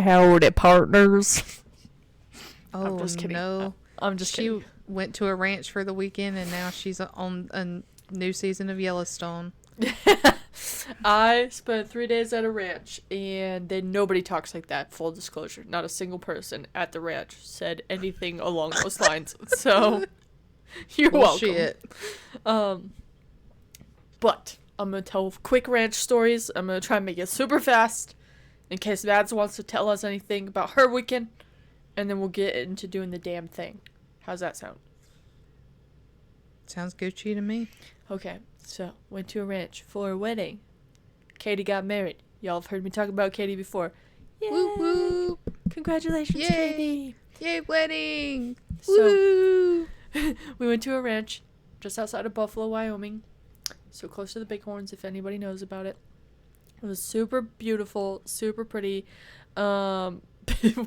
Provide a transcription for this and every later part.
Howdy, partners. Oh, I'm just kidding. no. I'm just kidding. She went to a ranch for the weekend, and now she's on a new season of Yellowstone. I spent 3 days at a ranch, and then nobody talks like that. Full disclosure, not a single person at the ranch said anything along those lines. So you're welcome. But I'm gonna tell quick ranch stories. I'm gonna try and make it super fast, in case Mads wants to tell us anything about her weekend, and then we'll get into doing the damn thing. How's that sound? Sounds Gucci to me. Okay, so went to a ranch for a wedding. Katie got married. Y'all have heard me talk about Katie before. Yay! Whoop whoop! Congratulations, Yay! Katie! Yay, wedding! So, Woo! we went to a ranch just outside of Buffalo, Wyoming. So close to the Bighorns, if anybody knows about it. It was super beautiful, super pretty.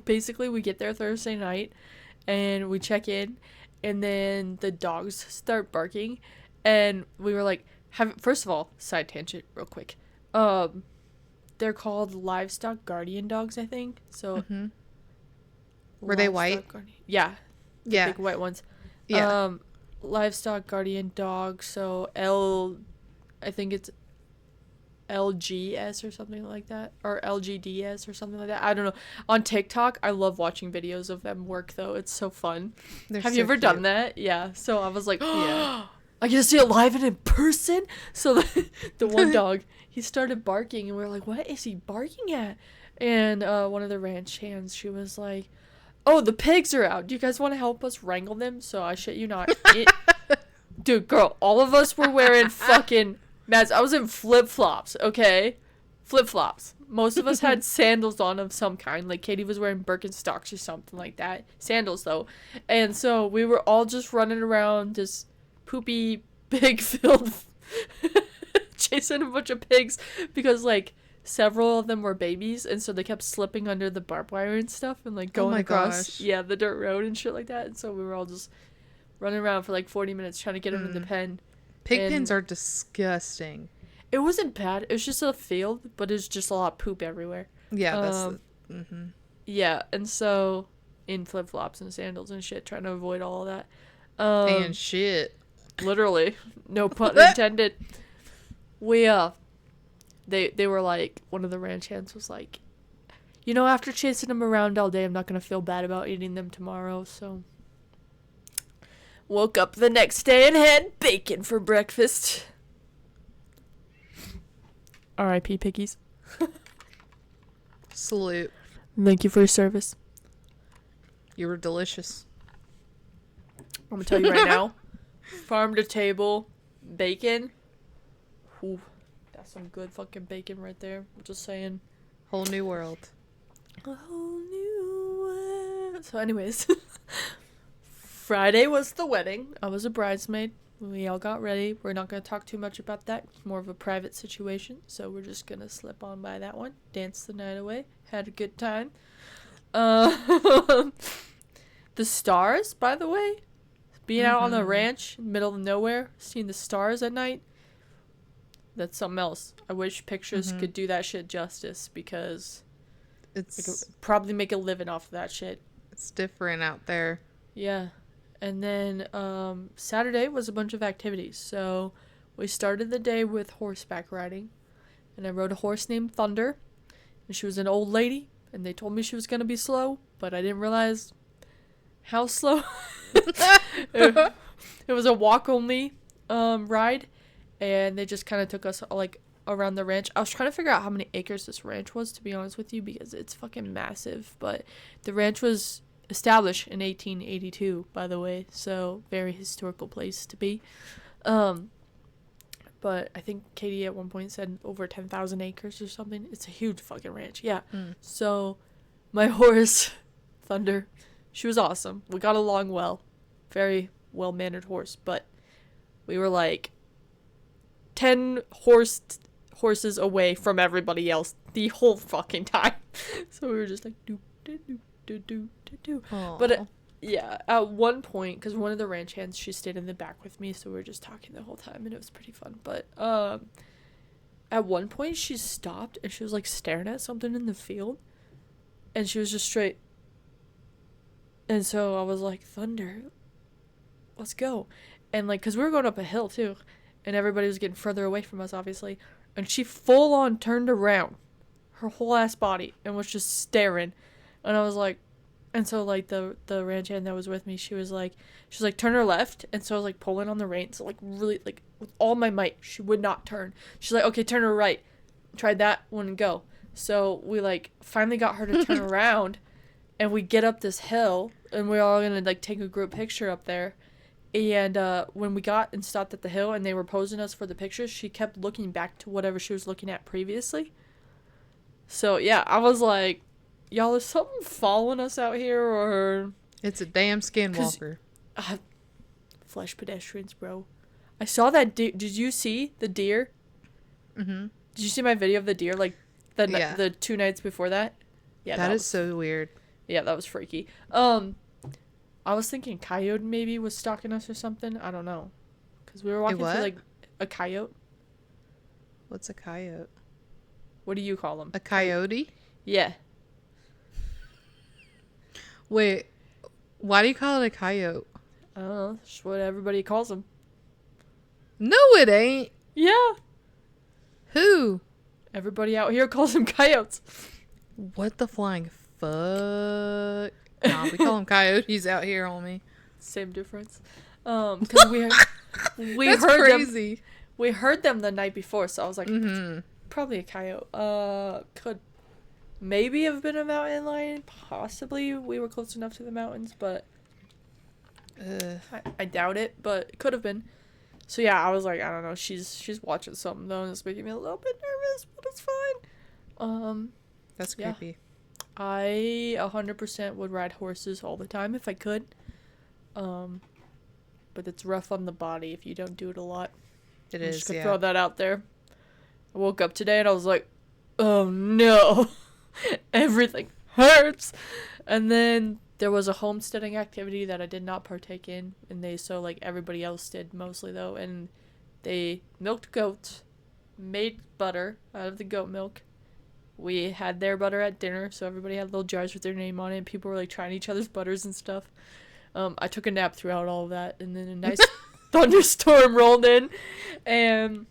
Basically, we get there Thursday night, and we check in, and then the dogs start barking, and we were like, first of all, side tangent real quick. They're called livestock guardian dogs, I think. So, Were they white? Yeah. Yeah. Big white ones. Yeah. Livestock guardian dog. So I think it's LGS or something like that, or LGDS or something like that. I don't know. On TikTok, I love watching videos of them work, though. It's so fun. Have you ever done that? Yeah. So I was like, yeah. I get to see it live and in person. So the one dog, he started barking, and we were like, what is he barking at? And one of the ranch hands, she was like, oh, the pigs are out. Do you guys want to help us wrangle them? So I shit you not. Dude, girl, all of us were wearing fucking Mads. I was in flip-flops, okay? Flip-flops. Most of us had sandals on of some kind. Like, Katie was wearing Birkenstocks or something like that. Sandals, though. And so we were all just running around this poopy pig field chasing a bunch of pigs because, like, several of them were babies, and so they kept slipping under the barbed wire and stuff and, like, going across the dirt road and shit like that. And so we were all just running around for like 40 minutes trying to get them in the pen. Pig pens are disgusting. It wasn't bad. It was just a field, but it was just a lot of poop everywhere. Yeah, that's yeah, and so in flip-flops and sandals and shit, trying to avoid all of that. And shit. Literally. No pun intended. They were like, one of the ranch hands was like, you know, after chasing them around all day, I'm not going to feel bad about eating them tomorrow, so woke up the next day and had bacon for breakfast. R.I.P. piggies. Salute. Thank you for your service. You were delicious. I'm gonna tell you right now, farm to table bacon. Ooh, that's some good fucking bacon right there. I'm just saying. Whole new world. A whole new world. So anyways, Friday was the wedding. I was a bridesmaid. We all got ready. We're not going to talk too much about that. It's more of a private situation. So we're just going to slip on by that one. Dance the night away. Had a good time. The stars, by the way. Being out on the ranch in the middle of nowhere. Seeing the stars at night. That's something else. I wish pictures could do that shit justice. Because I could probably make a living off of that shit. It's different out there. Yeah. And then Saturday was a bunch of activities. So we started the day with horseback riding. And I rode a horse named Thunder. And she was an old lady. And they told me she was going to be slow. But I didn't realize how slow. It was a walk-only ride. And they just kind of took us like around the ranch. I was trying to figure out how many acres this ranch was, to be honest with you. Because it's fucking massive. But the ranch was established in 1882, by the way, so very historical place to be. But I think Katie at one point said over 10,000 acres or something. It's a huge fucking ranch. Yeah. So my horse, Thunder, she was awesome. We got along well. Very well-mannered horse, but we were like 10 horses away from everybody else the whole fucking time. So we were just like doop doop doop. But yeah, at one point, because one of the ranch hands, she stayed in the back with me, so we were just talking the whole time, and it was pretty fun. But at one point she stopped and she was like staring at something in the field, And she was just straight. And so I was like, Thunder, let's go. And like, because we were going up a hill too. And everybody was getting further away from us, obviously. And she full on turned around. Her whole ass body. And was just staring. And I was like, and so like the ranch hand that was with me, she was like, turn her left. And so I was like pulling on the reins. So like really like with all my might. She would not turn. She's like, okay, turn her right. Tried that one and go. So we like finally got her to turn around. And we get up this hill. And we're all going to like take a group picture up there. And when we got and stopped at the hill and they were posing us for the pictures, she kept looking back to whatever she was looking at previously. So, yeah, I was like, y'all, is something following us out here or... It's a damn skinwalker. Flesh pedestrians, bro. I saw that deer. Did you see the deer? Mm-hmm. Did you see my video of the deer, like, the 2 nights before that? Yeah, that is so weird. Yeah, that was freaky. I was thinking coyote maybe was stalking us or something. I don't know. Because we were walking through, like, a coyote. What's a coyote? What do you call them? A coyote? Yeah. Wait, why do you call it a coyote? I don't know. That's what everybody calls them. No, it ain't. Yeah. Who? Everybody out here calls them coyotes. What the flying fuck? Nah, we call them coyotes out here, homie. Same difference. Because we That's heard crazy. them. We heard them the night before, so I was like, probably a coyote. Could maybe have been a mountain lion. Possibly, we were close enough to the mountains, but I doubt it. But it could have been. So yeah, I was like, I don't know. She's watching something though, and it's making me a little bit nervous, but it's fine. That's creepy. Yeah. I 100% would ride horses all the time if I could. But it's rough on the body if you don't do it a lot. It I'm is, just gonna yeah. throw that out there. I woke up today and I was like, oh no. Everything hurts. And then there was a homesteading activity that I did not partake in. And like everybody else did mostly though. And they milked goats, made butter out of the goat milk. We had their butter at dinner, so everybody had little jars with their name on it, and people were, like, trying each other's butters and stuff. I took a nap throughout all of that, and then a nice thunderstorm rolled in, and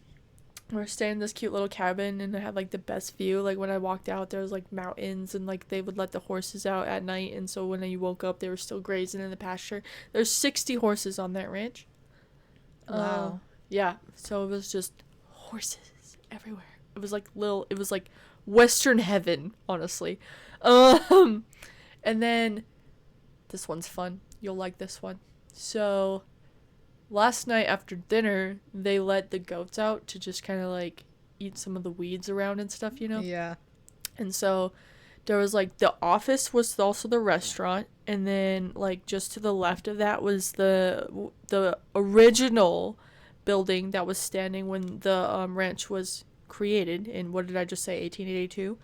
we're staying in this cute little cabin, and it had, like, the best view. Like, when I walked out, there was, like, mountains, and, like, they would let the horses out at night, and so when you woke up, they were still grazing in the pasture. There's 60 horses on that ranch. Wow. Yeah, so it was just horses everywhere. It was, like, Western heaven, honestly. And then this one's fun. You'll like this one. So last night after dinner, they let the goats out to just kind of like eat some of the weeds around and stuff, you know? Yeah. And so there was like the office was also the restaurant, and then like just to the left of that was the original building that was standing when the ranch was created in, what did I just say, 1882?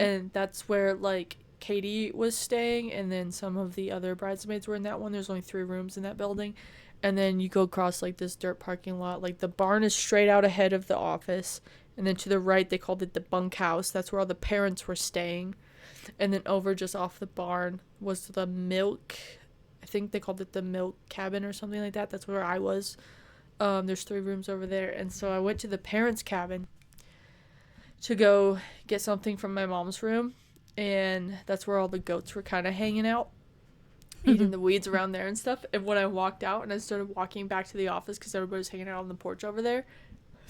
And that's where like Katie was staying, and then some of the other bridesmaids were in that one. There's only 3 rooms in that building, and then you go across like this dirt parking lot. Like the barn is straight out ahead of the office, and then to the right they called it the bunkhouse. That's where all the parents were staying. And then over just off the barn was the milk, I think they called it the milk cabin or something like that. That's where I was. There's 3 rooms over there, and so I went to the parents' cabin to go get something from my mom's room, and that's where all the goats were kind of hanging out, eating the weeds around there and stuff. And when I walked out and I started walking back to the office because everybody was hanging out on the porch over there,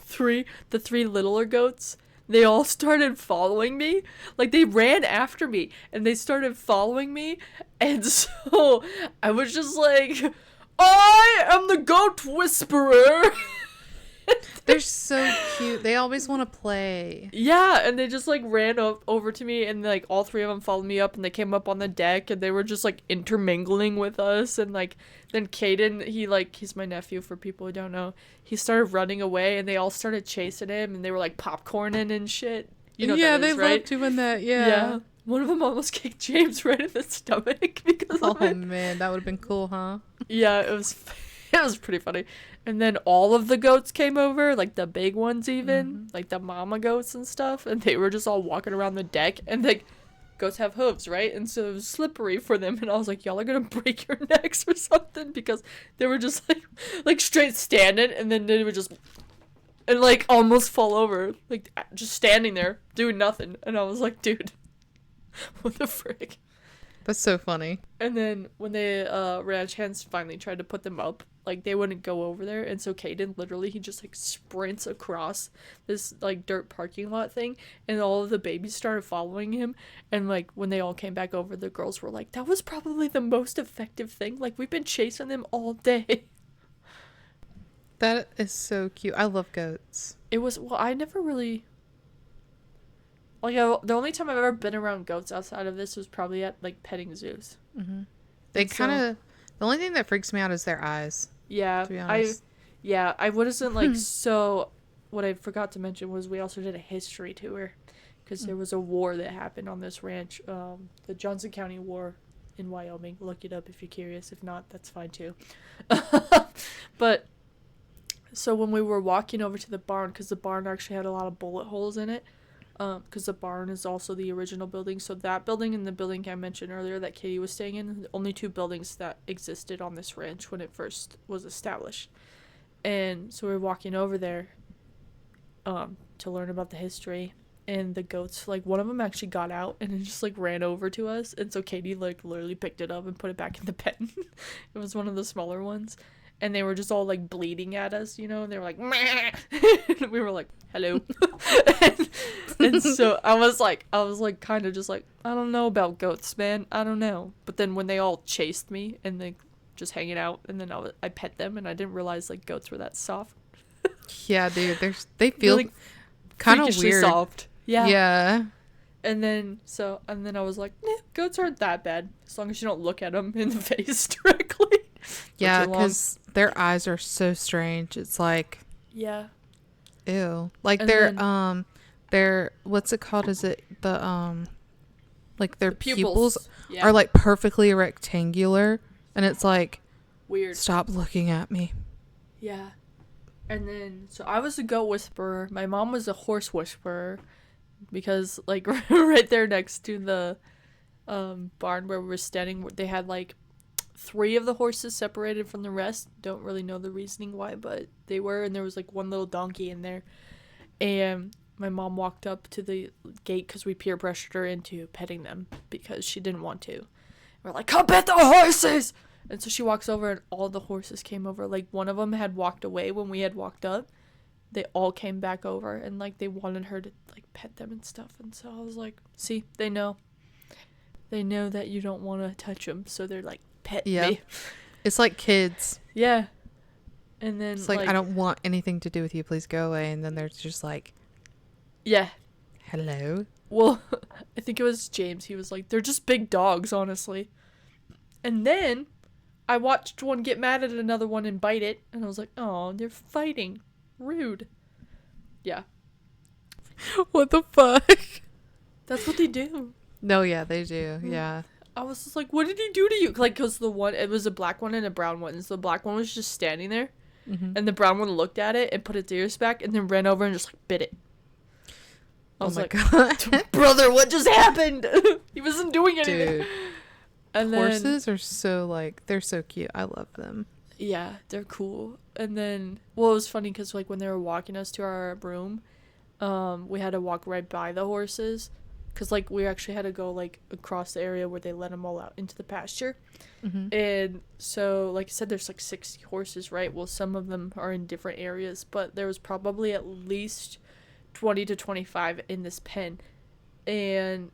the 3 littler goats, they all started following me. Like, they ran after me, and they started following me, and so I was just like, I am the goat whisperer. They're so cute. They always want to play. Yeah, and they just like ran over to me, and like all 3 of them followed me up, and they came up on the deck, and they were just like intermingling with us. And like then Caden, he's my nephew for people who don't know, he started running away, and they all started chasing him, and they were like popcorning and shit. You know what that is, right? Love doing that. Yeah. One of them almost kicked James right in the stomach because of it. Oh man, that would have been cool, huh? Yeah, it was pretty funny. And then all of the goats came over, like the big ones even, like the mama goats and stuff, and they were just all walking around the deck, and like goats have hooves, right? And so it was slippery for them, and I was like, y'all are gonna break your necks or something, because they were just like straight standing, and then they would just and like almost fall over, like just standing there doing nothing. And I was like, dude, what the frick? That's so funny. And then when the ranch hands finally tried to put them up, like they wouldn't go over there, and so Caden literally, he just like sprints across this like dirt parking lot thing, and all of the babies started following him. And like when they all came back over, the girls were like, that was probably the most effective thing, like we've been chasing them all day. That is so cute. I love goats. It was, well, I never really, like, the only time I've ever been around goats outside of this was probably at like petting zoos. Mm-hmm. They kind of, the only thing that freaks me out is their eyes. Yeah, to be honest. I wasn't like, so what I forgot to mention was we also did a history tour, because there was a war that happened on this ranch, the Johnson County War in Wyoming. Look it up if you're curious. If not, that's fine too. But so when we were walking over to the barn, because the barn actually had a lot of bullet holes in it, because the barn is also the original building. So that building and the building I mentioned earlier that Katie was staying in, the only two buildings that existed on this ranch when it first was established. And so we were walking over there to learn about the history. And the goats, like, one of them actually got out and it just like ran over to us. And so Katie like literally picked it up and put it back in the pen. It was one of the smaller ones. And they were just all like bleeding at us, you know, and they were like, meh. And we were like, hello. and so I was like kind of just like, I don't know about goats, man. I don't know. But then when they all chased me and they just hanging out, and then I pet them, and I didn't realize like goats were that soft. Yeah, dude, they feel like, kind of weird. Soft. Yeah. Yeah. And then I was like, goats aren't that bad as long as you don't look at them in the face directly. Yeah, because their eyes are so strange. It's like, yeah, ew. Like their what's it called? Is it like their pupils are like perfectly rectangular, and it's like, weird. Stop looking at me. Yeah. And then so I was a goat whisperer. My mom was a horse whisperer, because like right there next to the barn where we were standing, they had like 3 of the horses separated from the rest. Don't really know the reasoning why, but they were, and there was like one little donkey in there. And my mom walked up to the gate because we peer pressured her into petting them because she didn't want to. We're like, come pet the horses! And so she walks over, and all the horses came over. Like, one of them had walked away when we had walked up. They all came back over, and like they wanted her to like pet them and stuff. And so I was like, see, they know that you don't want to touch them, so they're like, pet me. It's like kids. Yeah. And then it's like, I don't want anything to do with you, please go away. And then they're just like, yeah, hello. Well, I think it was James. He was like, they're just big dogs, honestly. And then I watched one get mad at another one and bite it, and I was like, oh, they're fighting. Rude. Yeah. What the fuck? That's what they do. No, yeah, they do. Yeah. I was just like, what did he do to you? Like, because it was a black one and a brown one. So the black one was just standing there. Mm-hmm. And the brown one looked at it and put its ears back and then ran over and just like bit it. I was like, God. Brother, what just happened? He wasn't doing anything. Dude. And horses are so like, they're so cute. I love them. Yeah, they're cool. And then, well, it was funny because like when they were walking us to our room, we had to walk right by the horses. Because, like, we actually had to go, like, across the area where they let them all out into the pasture. Mm-hmm. And so, like I said, there's, like, 60 horses, right? Well, some of them are in different areas. But there was probably at least 20 to 25 in this pen. And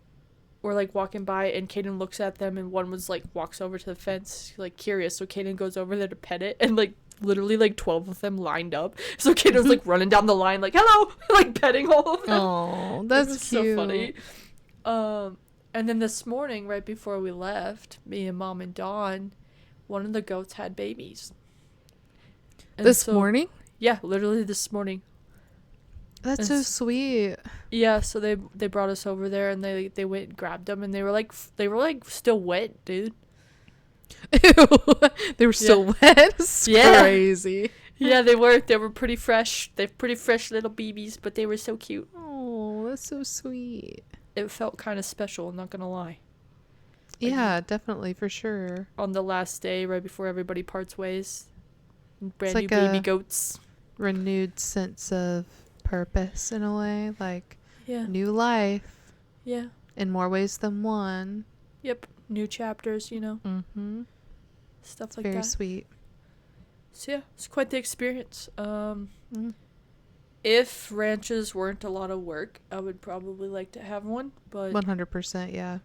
we're, like, walking by, and Kaden looks at them, and one was, like, walks over to the fence, like, curious. So Kaden goes over there to pet it, and, like, literally, like, 12 of them lined up. So Kaden was, like, running down the line, like, hello! Like, petting all of them. Oh, that's cute. So funny. And then this morning, right before we left, me and Mom and Dawn, one of the goats had babies. And this morning? Yeah, literally this morning. That's so sweet. Yeah, so they brought us over there, and they went and grabbed them, and they were like still wet, dude. Ew. They were still wet? It's crazy. Yeah, they were pretty fresh. They're pretty fresh little babies, but they were so cute. Oh, that's so sweet. it felt kind of special, I'm not gonna lie. Yeah, definitely, for sure. On the last day, right before everybody parts ways. Brand new baby goats. Renewed sense of purpose in a way. Like, yeah. New life. Yeah. In more ways than one. Yep. New chapters, you know. Mm-hmm. Stuff it's like that. Very sweet. So, yeah, it's quite the experience. If ranches weren't a lot of work, I would probably like to have one, but 100%, yeah.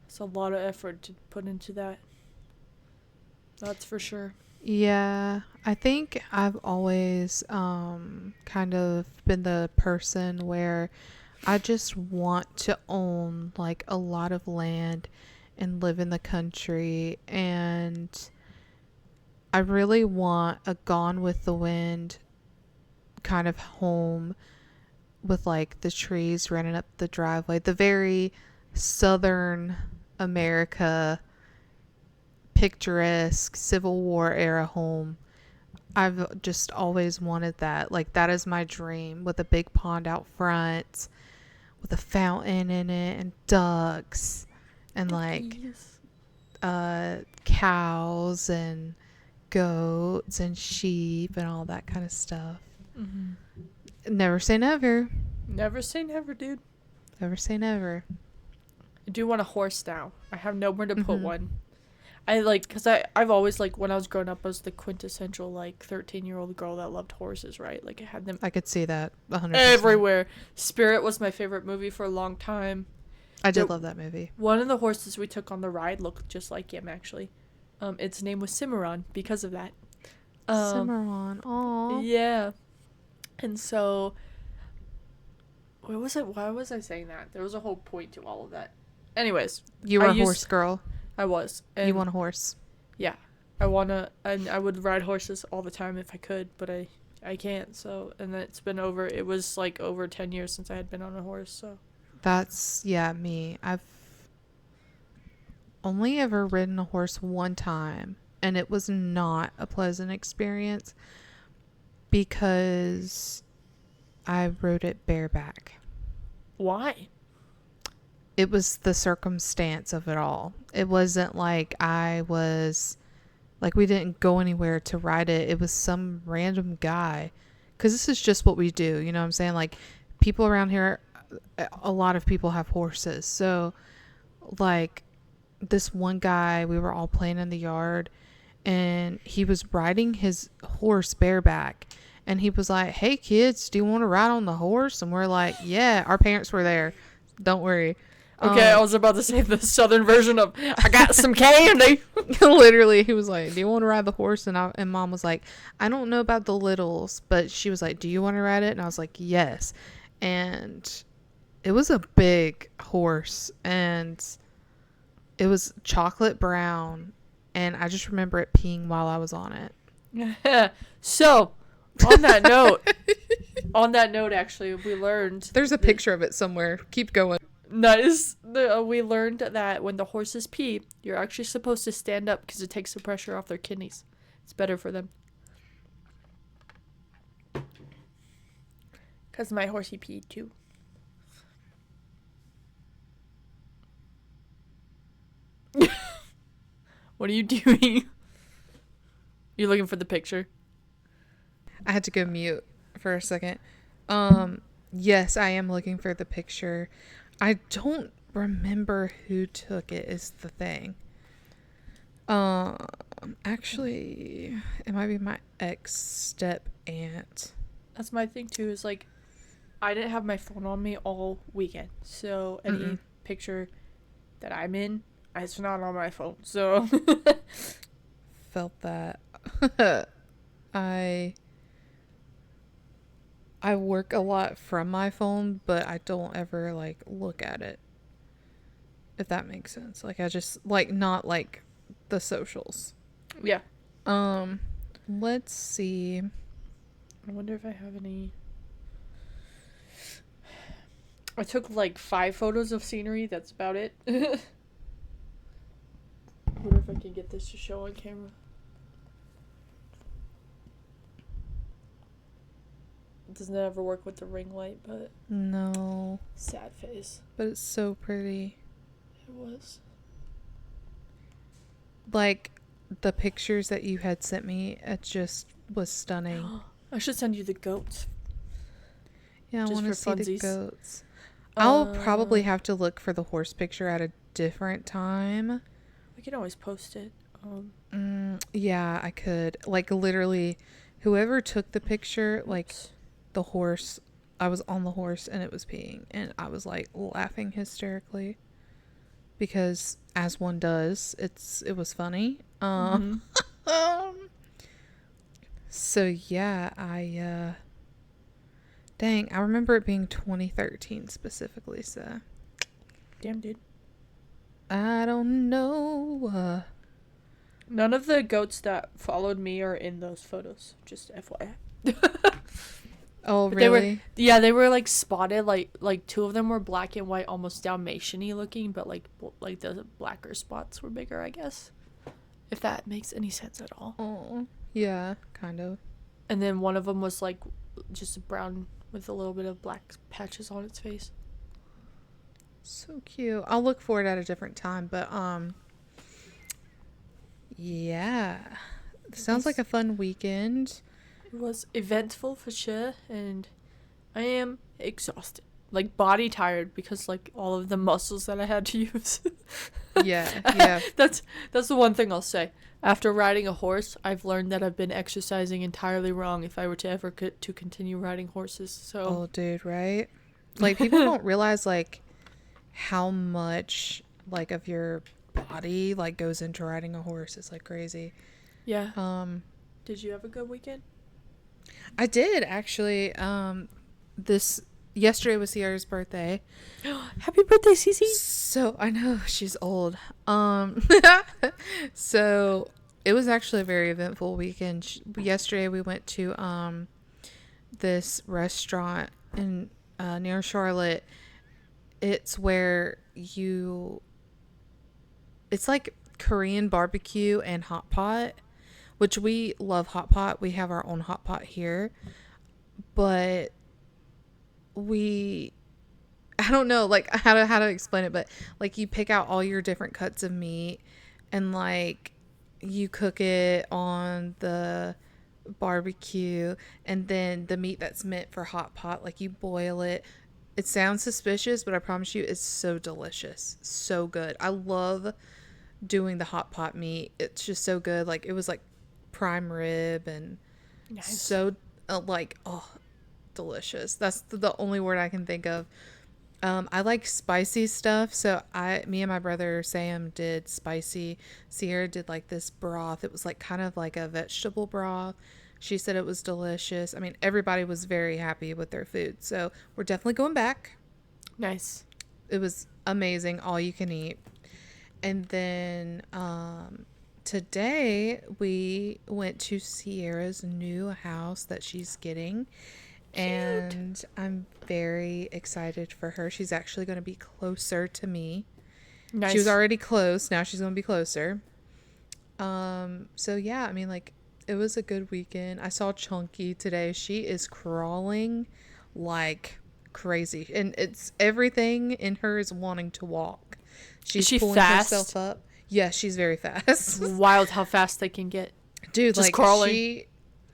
It's a lot of effort to put into that. That's for sure. Yeah, I think I've always kind of been the person where I just want to own like a lot of land and live in the country, and I really want a Gone with the Wind kind of home with like the trees running up the driveway, the very Southern America picturesque Civil War era home. I've just always wanted that. Like, that is my dream, with a big pond out front with a fountain in it and ducks and like cows and goats and sheep and all that kind of stuff. Never say never. Never say never, dude. Never say never. I do want a horse now. I have nowhere to put one. Because I've always, like, when I was growing up, I was the quintessential, like, 13-year-old girl that loved horses, right? Like, I had them. I could see that 100%. Everywhere. Spirit was my favorite movie for a long time. I did love that movie. One of the horses we took on the ride looked just like him, actually. Its name was Cimarron because of that. Cimarron, aww. Yeah. And so, why was I saying that? There was a whole point to all of that. Anyways. You were a horse girl. I was. And you want a horse? Yeah. And I would ride horses all the time if I could, but I can't, so, and it was like over 10 years since I had been on a horse, so. That's, yeah, me. I've only ever ridden a horse one time, and it was not a pleasant experience because I rode it bareback. Why? It was the circumstance of it all. It wasn't like we didn't go anywhere to ride it. It was some random guy. Because this is just what we do. You know what I'm saying? Like, people around here, a lot of people have horses. So, like, this one guy, we were all playing in the yard, and he was riding his horse bareback. And he was like, "Hey, kids, do you want to ride on the horse?" And we're like, "Yeah, our parents were there. Don't worry." Okay, I was about to say the southern version of, "I got some candy." Literally, he was like, "Do you want to ride the horse?" And Mom was like, "I don't know about the littles," but she was like, "Do you want to ride it?" And I was like, "Yes." And it was a big horse, and it was chocolate brown, and I just remember it peeing while I was on it. So, on that note, actually, we learned... There's a picture of it somewhere. Keep going. Nice. We learned that when the horses pee, you're actually supposed to stand up because it takes the pressure off their kidneys. It's better for them. Because my horsey peed too. What are you doing? You're looking for the picture? I had to go mute for a second. Yes, I am looking for the picture. I don't remember who took it is the thing. Actually, it might be my ex-step aunt. That's my thing too, is like, I didn't have my phone on me all weekend. So any picture that I'm in, it's not on my phone. So felt that. I work a lot from my phone, but I don't ever, like, look at it. If that makes sense. Like, I just, like, not, like, the socials. Yeah. Let's see. I wonder if I have any... I took, like, 5 photos of scenery. That's about it. I wonder if I can get this to show on camera. doesn't ever work with the ring light, but no. Sad face. But it's so pretty. It was. Like, the pictures that you had sent me, it just was stunning. I should send you the goats. Yeah, I want to see the goats. I'll probably have to look for the horse picture at a different time. We can always post it. Yeah, I could. Like, literally, whoever took the picture, like, the horse, I was on the horse and it was peeing. And I was, like, laughing hysterically. Because, as one does, it was funny. So, yeah, dang, I remember it being 2013 specifically, so. Damn, dude. I don't know. None of the goats that followed me are in those photos. Just FYI. Oh, really? They were like spotted. Like two of them were black and white, almost Dalmatian-y looking, but like the blacker spots were bigger, I guess. If that makes any sense at all. Oh, yeah, kind of. And then one of them was like just brown with a little bit of black patches on its face. So cute. I'll look for it at a different time, but yeah. Sounds like a fun weekend. It was eventful for sure, and I am exhausted. Like, body tired because, like, all of the muscles that I had to use. Yeah. That's the one thing I'll say. After riding a horse, I've learned that I've been exercising entirely wrong if I were to ever to continue riding horses, so... Oh, dude, right? Like, people don't realize, like, how much, like, of your body, like, goes into riding a horse. It's, like, crazy. Yeah. Did you have a good weekend? I did, actually. Yesterday was Sierra's birthday. Happy birthday, Cece. So, I know, she's old. So, it was actually a very eventful weekend. Yesterday, we went to, this restaurant in, near Charlotte. It's where it's like Korean barbecue and hot pot, which we love hot pot. We have our own hot pot here, but I don't know, like, how to explain it, but like, you pick out all your different cuts of meat and like you cook it on the barbecue, and then the meat that's meant for hot pot, like, you boil it. It sounds suspicious, but I promise you it's so delicious. So good. I love doing the hot pot meat. It's just so good. Like, it was like prime rib and so delicious. That's the only word I can think of. I like spicy stuff, so me and my brother Sam did spicy. Sierra did like this broth. It was like kind of like a vegetable broth. She said it was delicious. I mean, everybody was very happy with their food, so we're definitely going back. Nice. It was amazing, all you can eat. And then today we went to Sierra's new house that she's getting. Cute. And I'm very excited for her. She's actually going to be closer to me. Nice. She was already close. Now she's going to be closer. So yeah, I mean, like, it was a good weekend. I saw Chunky today. She is crawling like crazy. And it's everything in her is wanting to walk. She's pulling fast? Herself up. Yeah, she's very fast. Wild how fast they can get. Dude, just like, crawling.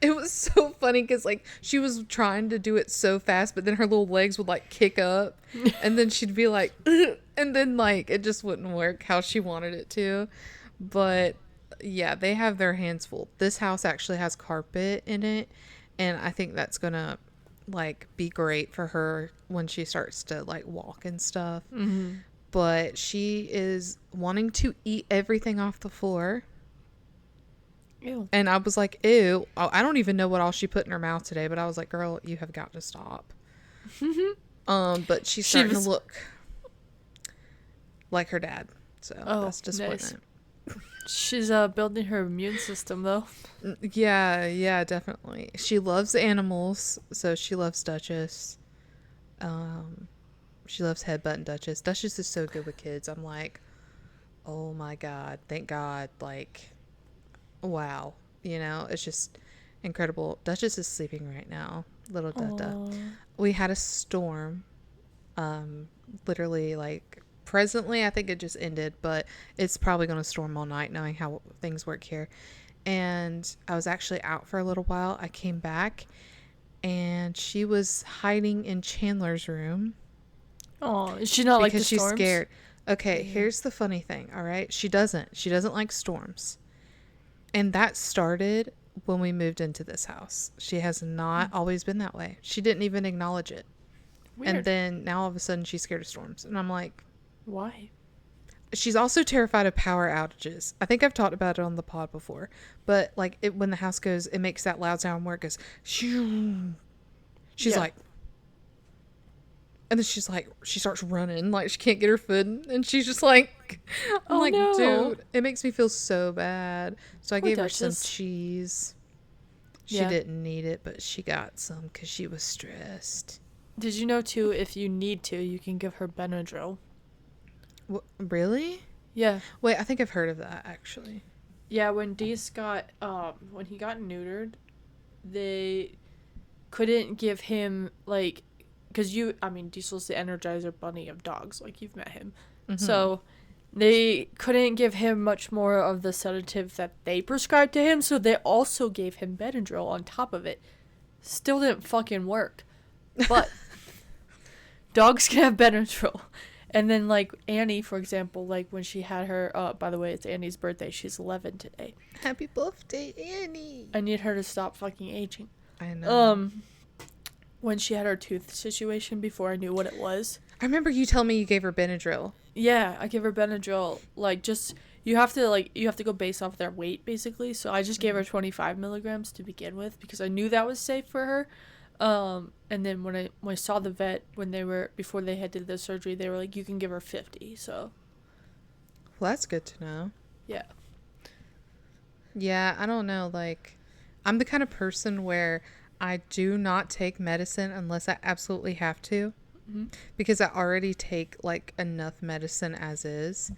It was so funny because, like, she was trying to do it so fast, but then her little legs would, like, kick up. And then she'd be like, ugh, and then, like, it just wouldn't work how she wanted it to. But yeah, they have their hands full. This house actually has carpet in it, and I think that's gonna like be great for her when she starts to like walk and stuff. Mm-hmm. But she is wanting to eat everything off the floor. Ew. And I was like, ew. I don't even know what all she put in her mouth today, but I was like, girl, you have got to stop. But she's starting to look like her dad, so that's disappointment. Nice. She's building her immune system, though. Yeah, definitely. She loves animals, so she loves Duchess. She loves Headbutt and Duchess. Duchess is so good with kids. I'm like, oh my God, thank God. Like, wow. You know, it's just incredible. Duchess is sleeping right now. Little Dada. Aww. We had a storm. Literally, like, presently, I think it just ended, but it's probably going to storm all night, knowing how things work here. And I was actually out for a little while. I came back, and she was hiding in Chandler's room. Oh, is she not like the storms? Because she's scared. Okay, here's the funny thing, all right? She doesn't like storms. And that started when we moved into this house. She has not always been that way. She didn't even acknowledge it. Weird. And then now all of a sudden she's scared of storms. And I'm like, why? She's also terrified of power outages. I think I've talked about it on the pod before. But like when the house goes, it makes that loud sound where it goes, shoo. She's like, and then she's like, she starts running like she can't get her foot, and she's just like, I'm like, no. Dude, it makes me feel so bad. So I gave her some cheese. She didn't need it, but she got some because she was stressed. Did you know too, if you need to, you can give her Benadryl? Really? Yeah. Wait, I think I've heard of that actually. Yeah, when Dees got when he got neutered, they couldn't give him like, because Diesel's the Energizer Bunny of dogs, like you've met him. Mm-hmm. So they couldn't give him much more of the sedative that they prescribed to him, so they also gave him Benadryl on top of it. Still didn't fucking work. But dogs can have Benadryl. And then, like, Annie, for example, like, when she had her, by the way, it's Annie's birthday. She's 11 today. Happy birthday, Annie. I need her to stop fucking aging. I know. When she had her tooth situation before I knew what it was. I remember you telling me you gave her Benadryl. Yeah, I gave her Benadryl. Like, just, you have to go based off their weight, basically. So I just gave her 25 milligrams to begin with because I knew that was safe for her. And then when I saw the vet before they had did the surgery, they were like, you can give her 50. So, well, that's good to know. Yeah. Yeah, I don't know. Like, I'm the kind of person where I do not take medicine unless I absolutely have to, because I already take like enough medicine as is.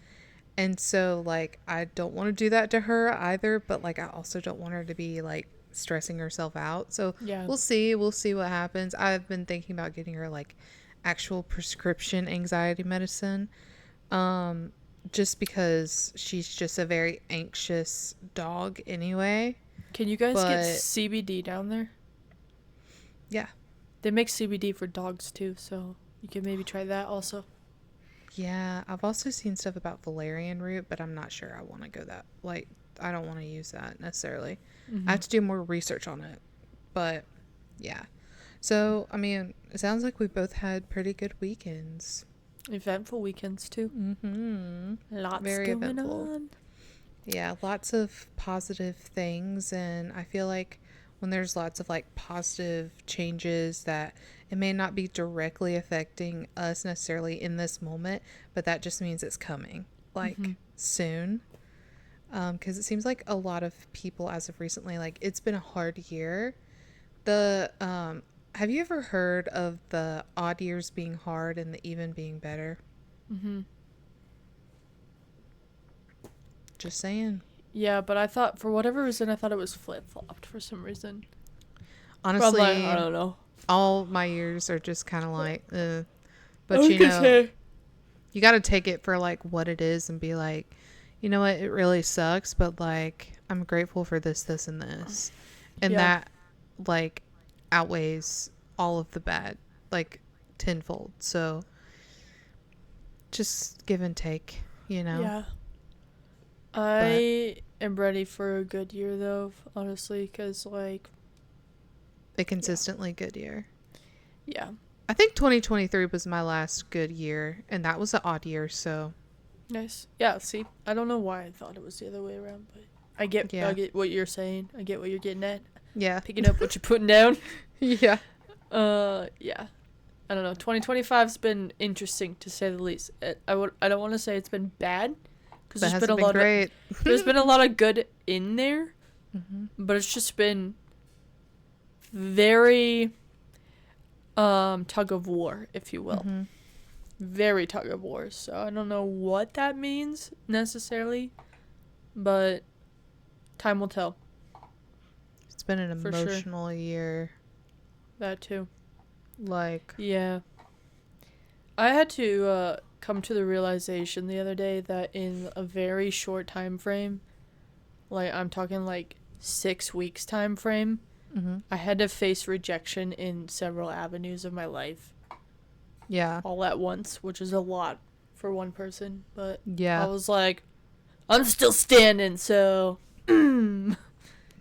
And so like, I don't want to do that to her either, but like, I also don't want her to be like stressing herself out. So we'll see what happens. I've been thinking about getting her like actual prescription anxiety medicine, just because she's just a very anxious dog anyway. Can you guys get CBD down there? Yeah, they make CBD for dogs too, so you can maybe try that also. Yeah, I've also seen stuff about valerian root, but I'm not sure I want to go that, like, I don't want to use that necessarily. I have to do more research on it. But yeah, so I mean, it sounds like we both had pretty good weekends. Eventful weekends too. Lots very going eventful. on. Yeah, lots of positive things, and I feel like when there's lots of like positive changes, that it may not be directly affecting us necessarily in this moment, but that just means it's coming like soon. Because it seems like a lot of people as of recently, like, it's been a hard year. Have you ever heard of the odd years being hard and the even being better? Just saying. Yeah, but I thought, for whatever reason, it was flip-flopped for some reason. Honestly, I don't know. All my years are just kind of like, but you know, you got to take it for like what it is and be like, you know what, it really sucks, but like, I'm grateful for this, this, and this. And that like outweighs all of the bad, like tenfold. So just give and take, you know? Yeah. I am ready for a good year though, honestly, because like, a consistently good year. Yeah. I think 2023 was my last good year, and that was an odd year, so. Nice. Yeah, see, I don't know why I thought it was the other way around, but I get what you're saying. I get what you're getting at. Yeah. Picking up what you're putting down. Yeah. Yeah. I don't know. 2025's been interesting, to say the least. I don't want to say it's been bad, because there's been a lot of there's been a lot of good in there, but it's just been very tug of war, if you will. Very tug of war. So I don't know what that means necessarily, but time will tell. It's been an emotional year. That too. Like, yeah. I had to come to the realization the other day that in a very short time frame, like I'm talking like 6 weeks time frame, I had to face rejection in several avenues of my life. Yeah. All at once, which is a lot for one person. But yeah, I was like, I'm still standing, so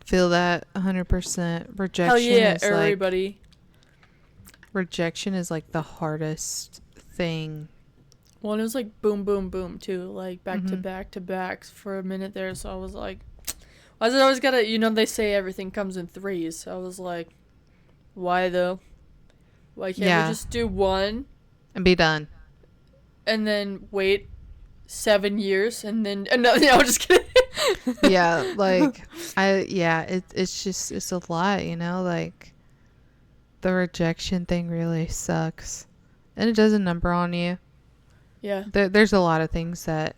feel that 100%. hell yeah, Is everybody. Rejection is like the hardest thing. Well, it was like boom, boom, boom too, like back to back to backs for a minute there. So I was like, why is it always gotta? They say everything comes in threes. So I was like, why though? Why can't we just do one and be done? And then wait 7 years and then no, I'm just kidding. Yeah, like it's a lot, like the rejection thing really sucks, and it does a number on you. Yeah. There's a lot of things that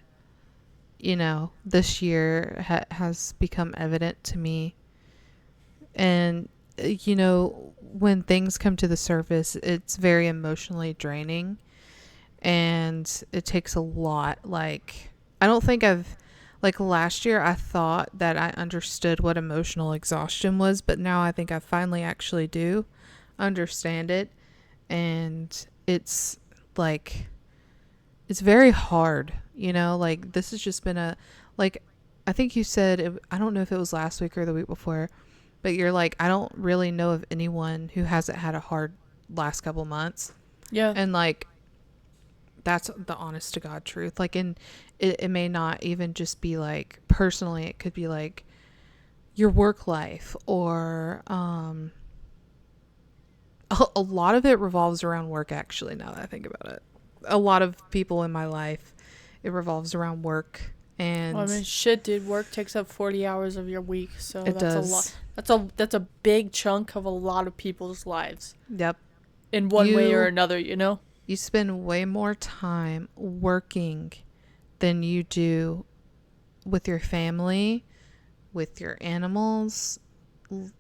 this year has become evident to me, and when things come to the surface, it's very emotionally draining, and it takes a lot. Like, I don't think like last year I thought that I understood what emotional exhaustion was, but now I think I finally actually do understand it. And it's like, it's very hard, like this has just been I think you said, I don't know if it was last week or the week before, but you're like, I don't really know of anyone who hasn't had a hard last couple months. Yeah. And like, that's the honest to God truth. Like, it may not even just be like personally, it could be like your work life, or a lot of it revolves around work, actually, now that I think about it. A lot of people in my life, it revolves around work. And well, I mean, shit, dude, work takes up 40 hours of your week, so it that's does. a lot. That's a big chunk of a lot of people's lives. Yep. In one way or another, You spend way more time working than you do with your family, with your animals,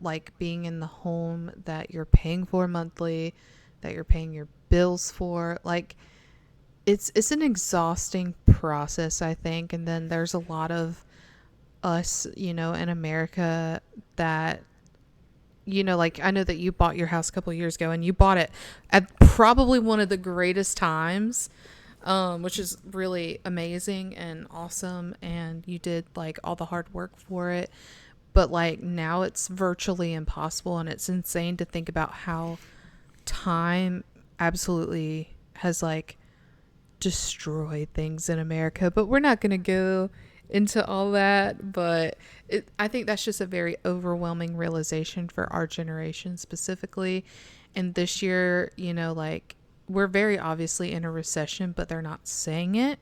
like being in the home that you're paying for monthly, that you're paying your bills for. Like, it's an exhausting process, I think. And then there's a lot of us, in America that, like, I know that you bought your house a couple of years ago, and you bought it at probably one of the greatest times, which is really amazing and awesome. And you did like all the hard work for it. But like, now it's virtually impossible, and it's insane to think about how time absolutely has like destroyed things in America. But we're not going to go into all that. But I think that's just a very overwhelming realization for our generation specifically. And this year, like, we're very obviously in a recession, but they're not saying it.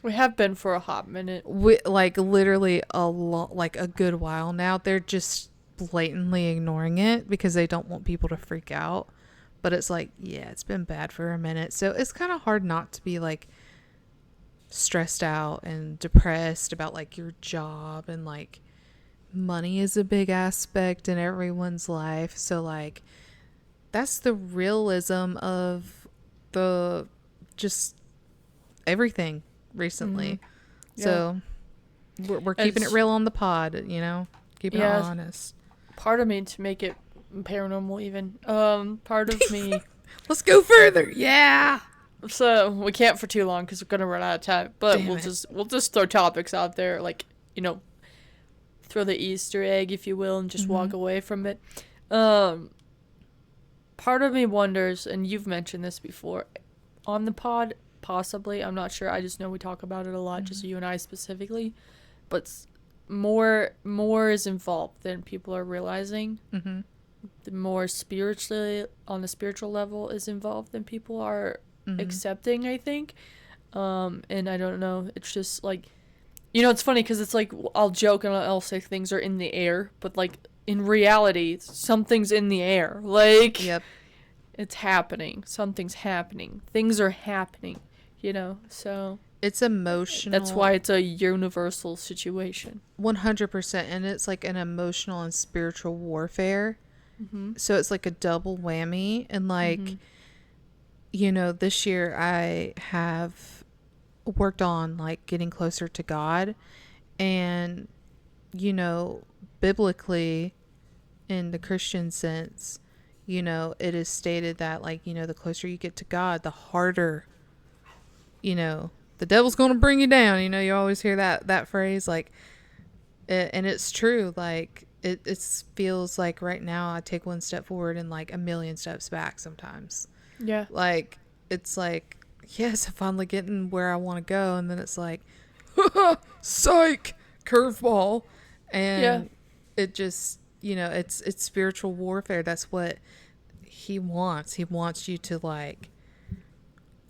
We have been for a hot minute. Like, literally like a good while now. They're just blatantly ignoring it because they don't want people to freak out. But it's like, yeah, it's been bad for a minute. So it's kind of hard not to be like stressed out and depressed about like your job, and like money is a big aspect in everyone's life. So like, that's the realism of the just everything recently. Yeah. So we're keeping it real on the pod, keeping it honest. Part of me, to make it paranormal even, part of me let's go further. Yeah. So we can't for too long because we're gonna run out of time, but we'll just throw topics out there, like, throw the Easter egg, if you will, and just walk away from it. Part of me wonders, and you've mentioned this before on the pod, possibly, I'm not sure, I just know we talk about it a lot, just you and I specifically, but more is involved than people are realizing. The more spiritually, on the spiritual level, is involved than people are accepting, I think. And I don't know, it's just like, it's funny because it's like, I'll joke and I'll say things are in the air, but like, in reality, something's in the air. Like, yep. It's happening. Something's happening. Things are happening, so it's emotional. That's why it's a universal situation. 100%. And it's like an emotional and spiritual warfare Mm-hmm. So it's like a double whammy. And like, Mm-hmm. you know, this year I have worked on like getting closer to God. And, you know, biblically, in the Christian sense, you know, it is stated that like, you know, the closer you get to God, the harder, you know, the devil's going to bring you down. You know, you always hear that phrase, like, and it's true. Like, it feels like right now I take one step forward and like a million steps back sometimes. Yeah. Like, it's like, yes, I'm finally getting where I want to go. And then it's like, psych, curveball. And it just, you know, it's spiritual warfare. That's what he wants. He wants you to like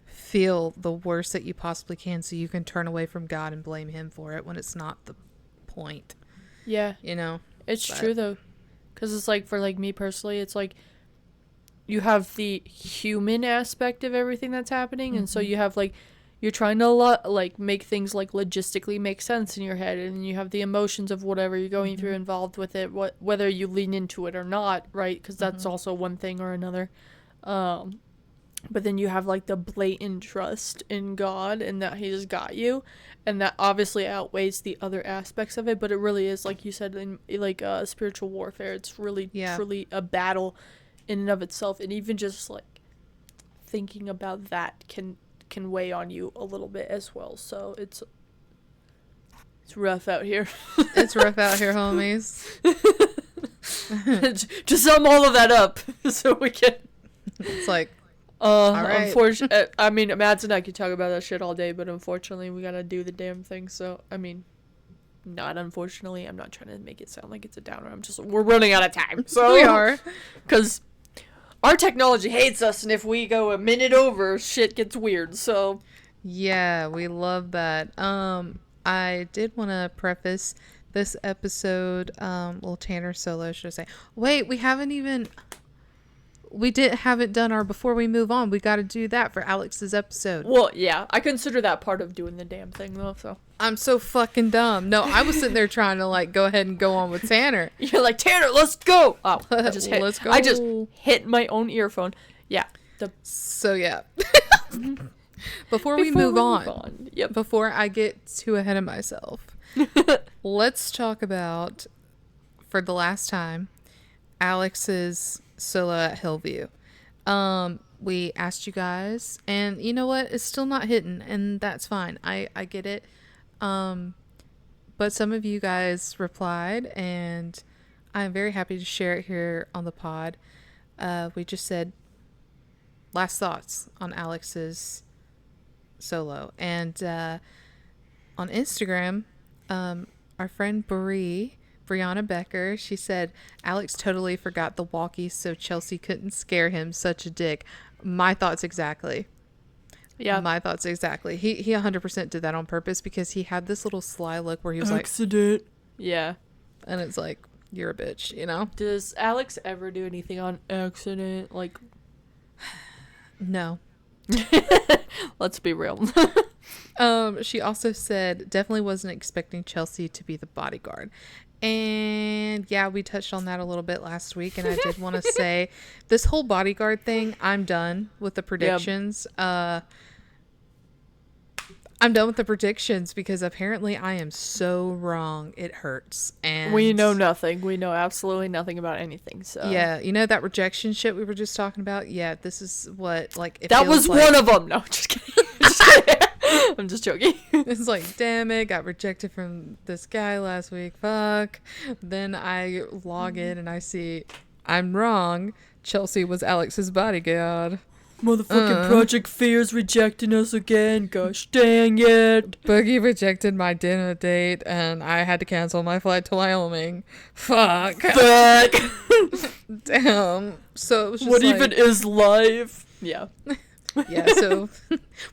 feel the worst that you possibly can so you can turn away from God and blame him for it when it's not the point. Yeah. You know? It's true though. Because it's like, for like me personally, it's like you have the human aspect of everything that's happening. Mm-hmm. And so you have like, you're trying to like make things like logistically make sense in your head, and you have the emotions of whatever you're going mm-hmm. through involved with it, whether you lean into it or not, right? Because that's mm-hmm. also one thing or another. But then you have like the blatant trust in God and that he just got you, and that obviously outweighs the other aspects of it. But it really is, like you said, in like spiritual warfare. It's really truly a battle in and of itself, and even just like thinking about that can weigh on you a little bit as well. So it's rough out here. It's rough out here, homies. Just sum all of that up so we can. It's like, all right. Unfortunately, I mean, Mads and I could talk about that shit all day, but unfortunately, we gotta do the damn thing. So, I mean, not unfortunately. I'm not trying to make it sound like it's a downer. We're running out of time. So we are, because our technology hates us, and if we go a minute over, shit gets weird. So, yeah, we love that. I did want to preface this episode, little Tanner solo, should I say? Wait, we haven't done our before we move on. We got to do that for Alex's episode. Well, yeah, I consider that part of doing the damn thing, though. So I'm so fucking dumb. No, I was sitting there trying to like go ahead and go on with Tanner. You're like, Tanner, let's go. Oh, let's go. I just hit my own earphone. Yeah. So yeah. Before we move on. Yep. Before I get too ahead of myself, let's talk about, for the last time, Alex's solo at Hillview. We asked you guys, and you know what? It's still not hitting, and that's fine. I get it. But some of you guys replied, and I'm very happy to share it here on the pod. We just said last thoughts on Alex's solo, and on Instagram, our friend Brianna Becker, she said, Alex totally forgot the walkie so Chelsea couldn't scare him. Such a dick. My thoughts exactly. Yeah. My thoughts exactly. He 100% did that on purpose because he had this little sly look where he was accident. Yeah. And it's like, you're a bitch, you know? Does Alex ever do anything on accident? Like, no. Let's be real. She also said, definitely wasn't expecting Chelsea to be the bodyguard. And yeah, we touched on that a little bit last week, and I did want to say this whole bodyguard thing, I'm done with the predictions. Yep. I'm done with the predictions because apparently I am so wrong. It hurts. And we know nothing. We know absolutely nothing about anything. So yeah, you know that rejection shit we were just talking about? Yeah, this is what, like, it that was like... one of them. No, just kidding. Just kidding. I'm just joking. It's like, damn it, got rejected from this guy last week. Fuck. Then I log in and I see I'm wrong. Chelsea was Alex's bodyguard. Motherfucking Project Fear's rejecting us again. Gosh dang it. Boogie rejected my dinner date and I had to cancel my flight to Wyoming. Fuck. Damn. So it was just what even is life? Yeah. Yeah, so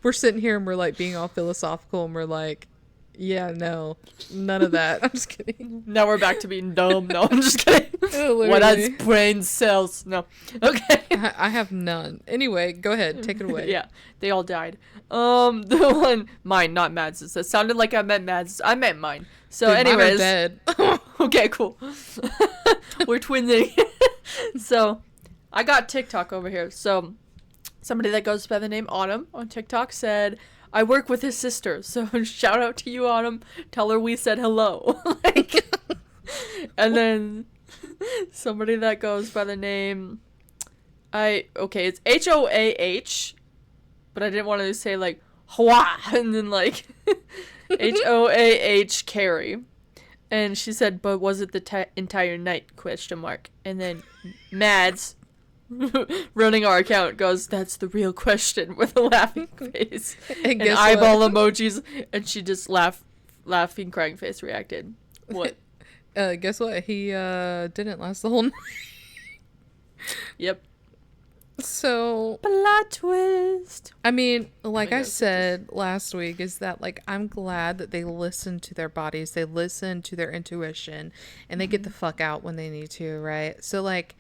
we're sitting here and we're like being all philosophical and we're like, yeah, no, none of that. I'm just kidding. Now we're back to being dumb. No, I'm just kidding. What has brain cells? No. Okay. I have none. Anyway, go ahead. Take it away. Yeah, they all died. The one, mine, not Mads. It sounded like I meant Mads. I meant mine. So, dude, anyways. Mine are dead. Okay, cool. We're twinning. So, I got TikTok over here. So, somebody that goes by the name Autumn on TikTok said, I work with his sister. So, shout out to you, Autumn. Tell her we said hello. Like, and then somebody that goes by the name, it's HOAH, but I didn't want to say like Hwa and then like HOAH Carrie. And she said, but was it the entire night? Question mark. And then Mads, running our account, goes, that's the real question, with a laughing face and eyeball emojis. And she just laughing, crying face reacted. What? Guess what? He didn't last the whole night. Yep. So plot twist. I mean, like I said last week, is that like I'm glad that they listen to their bodies, they listen to their intuition, and they get the fuck out when they need to, right? So like,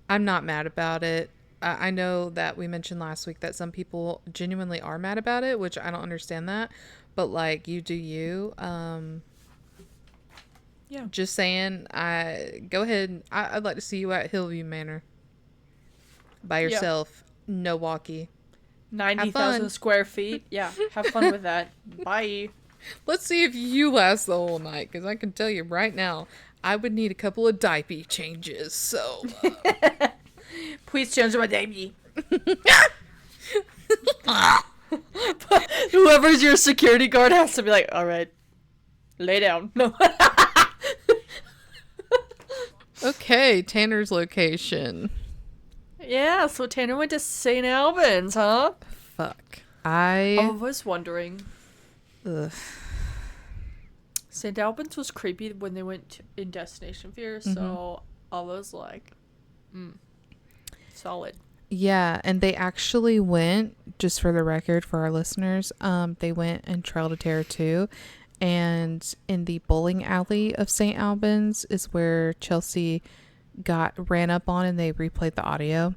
I'm not mad about it. I know that we mentioned last week that some people genuinely are mad about it, which I don't understand that, but like, you do you. Yeah. Just saying. Go ahead. I'd like to see you at Hillview Manor. By yourself, no walkie. 90,000 square feet. Yeah, have fun with that. Bye. Let's see if you last the whole night, because I can tell you right now, I would need a couple of diaper changes, so... Please change my diaper. Whoever's your security guard has to be like, alright, lay down. No. Okay, Tanner's location. Yeah, so Tanner went to St. Albans, huh? Fuck. I was wondering. Ugh. St. Albans was creepy when they went in Destination Fear, so I was like, solid. Yeah, and they actually went, just for the record for our listeners, they went in Trail to Terror 2, and in the bowling alley of St. Albans is where Chelsea ran up on, and they replayed the audio,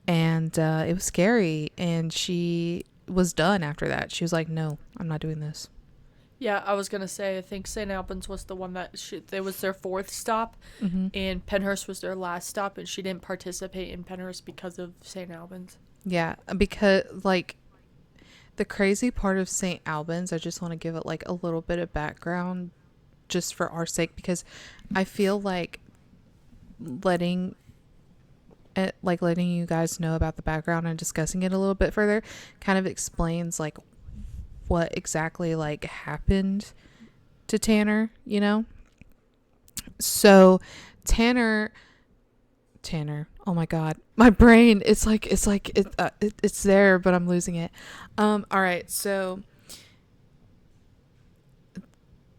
and it was scary, and she was done after that. She was like, no, I'm not doing this. Yeah, I was gonna say, I think St. Albans was the one that it was their fourth stop, and Penhurst was their last stop, and she didn't participate in Penhurst because of St. Albans. Yeah, because like the crazy part of St. Albans, I just want to give it like a little bit of background just for our sake, because I feel like letting you guys know about the background and discussing it a little bit further kind of explains like what exactly like happened to Tanner, you know? So Tanner, oh my god, my brain, it's there, but I'm losing it. All right, so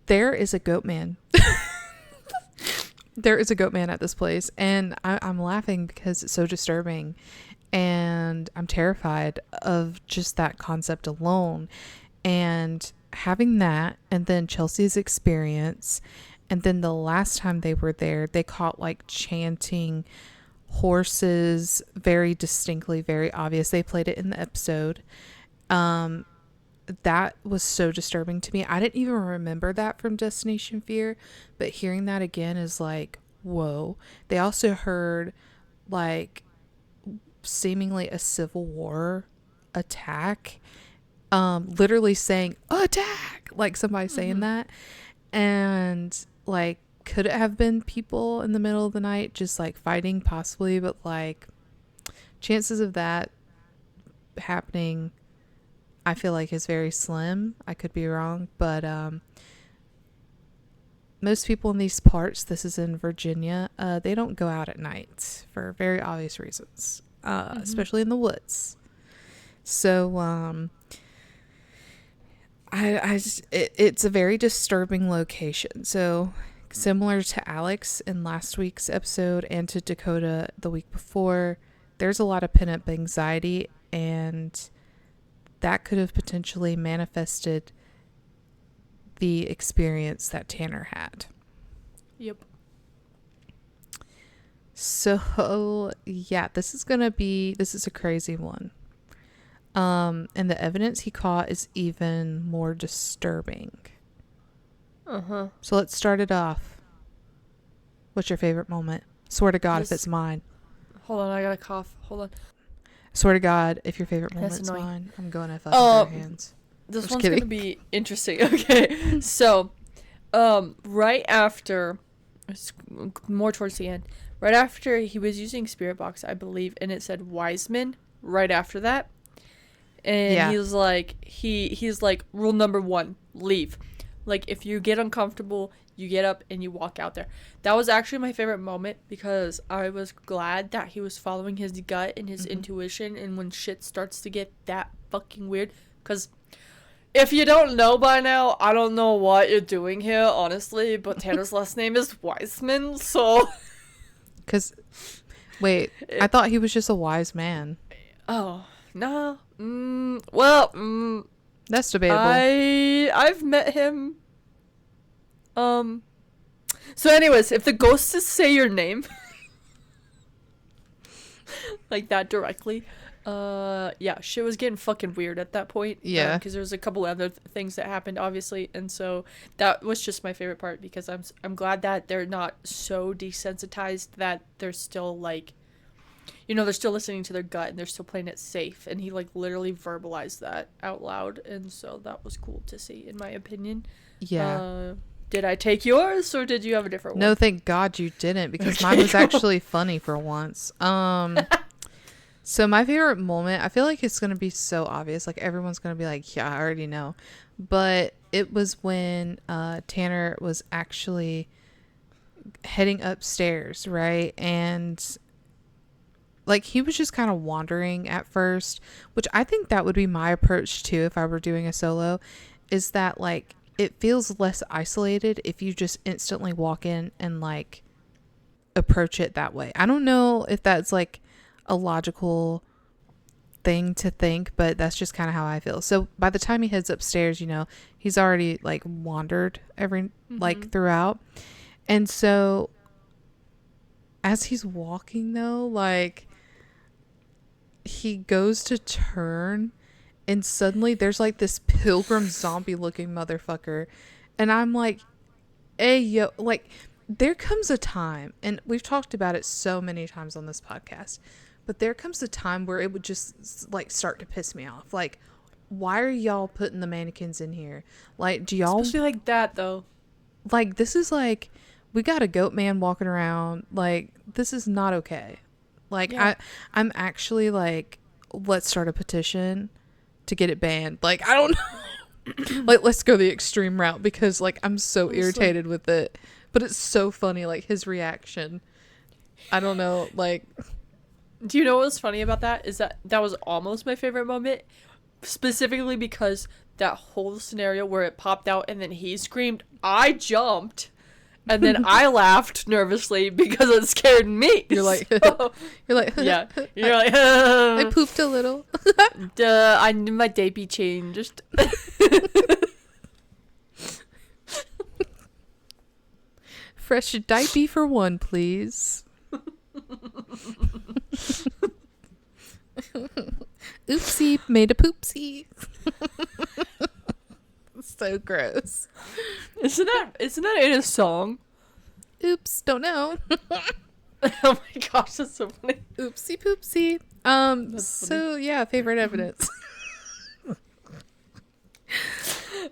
there is a goat man. There is a goat man at this place, and I'm laughing because it's so disturbing, and I'm terrified of just that concept alone, and having that, and then Chelsea's experience, and then the last time they were there, they caught like chanting horses very distinctly, very obvious. They played it in the episode. That was so disturbing to me. I didn't even remember that from Destination Fear, but hearing that again is like, whoa. They also heard like seemingly a Civil War attack, literally saying attack, like somebody saying that, and like, could it have been people in the middle of the night just like fighting? Possibly, but like chances of that happening, I feel like, is very slim. I could be wrong, but most people in these parts, this is in Virginia, they don't go out at night for very obvious reasons, especially in the woods. So it's a very disturbing location. So similar to Alex in last week's episode and to Dakota the week before, there's a lot of pent-up anxiety, and that could have potentially manifested the experience that Tanner had. Yep. So, yeah, this is a crazy one. And the evidence he caught is even more disturbing. So let's start it off. What's your favorite moment? Swear to God, if it's mine. Hold on, I got a cough. Hold on. Swear to God, if your favorite moment's mine, I'm going to fucking throw hands. This one's gonna be interesting. Okay, so, right after, more towards the end, right after he was using Spirit Box, I believe, and it said Wiseman right after that, and he was like, he's like, rule number 1, leave. Like, if you get uncomfortable, you get up and you walk out there. That was actually my favorite moment because I was glad that he was following his gut and his intuition, and when shit starts to get that fucking weird, because if you don't know by now, I don't know what you're doing here, honestly, but Tanner's last name is Wiseman, so... Because, wait, I thought he was just a wise man. Oh, no. That's debatable. I've met him. So anyways, if the ghosts say your name... like that directly... yeah, shit was getting fucking weird at that point. Yeah. Because there was a couple other things that happened, obviously, and so that was just my favorite part because I'm glad that they're not so desensitized that they're still like, they're still listening to their gut and they're still playing it safe. And he like literally verbalized that out loud, and so that was cool to see, in my opinion. Yeah. Did I take yours or did you have a different one? No, thank God you didn't, because mine was actually funny for once. So my favorite moment, I feel like it's going to be so obvious. Like, everyone's going to be like, yeah, I already know. But it was when Tanner was actually heading upstairs, right? And, like, he was just kind of wandering at first, which I think that would be my approach, too, if I were doing a solo, is that, like, it feels less isolated if you just instantly walk in and, like, approach it that way. I don't know if that's, like, a logical thing to think, but that's just kind of how I feel. So by the time he heads upstairs, he's already like wandered like throughout. And so as he's walking though, like he goes to turn and suddenly there's like this pilgrim zombie looking motherfucker. And I'm like, hey, yo, like there comes a time, and we've talked about it so many times on this podcast, but there comes a time where it would just like start to piss me off. Like, why are y'all putting the mannequins in here? Like, do y'all... Especially like that, though. Like, this is like, we got a goat man walking around. Like, this is not okay. Like, yeah. I'm actually like, let's start a petition to get it banned. Like, I don't know. Like, let's go the extreme route because, like, I'm so irritated with it. But it's so funny, like, his reaction. I don't know, like... Do you know what was funny about that? Is that was almost my favorite moment, specifically because that whole scenario where it popped out and then he screamed, I jumped, and then I laughed nervously because it scared me. You're like, yeah, you're like, I pooped a little. I knew my day be changed. Fresh diaper for one, please. Oopsie, made a poopsie. So gross. Isn't that in a song? Oops, don't know. Oh my gosh, that's so funny. Oopsie poopsie. So yeah, favorite evidence.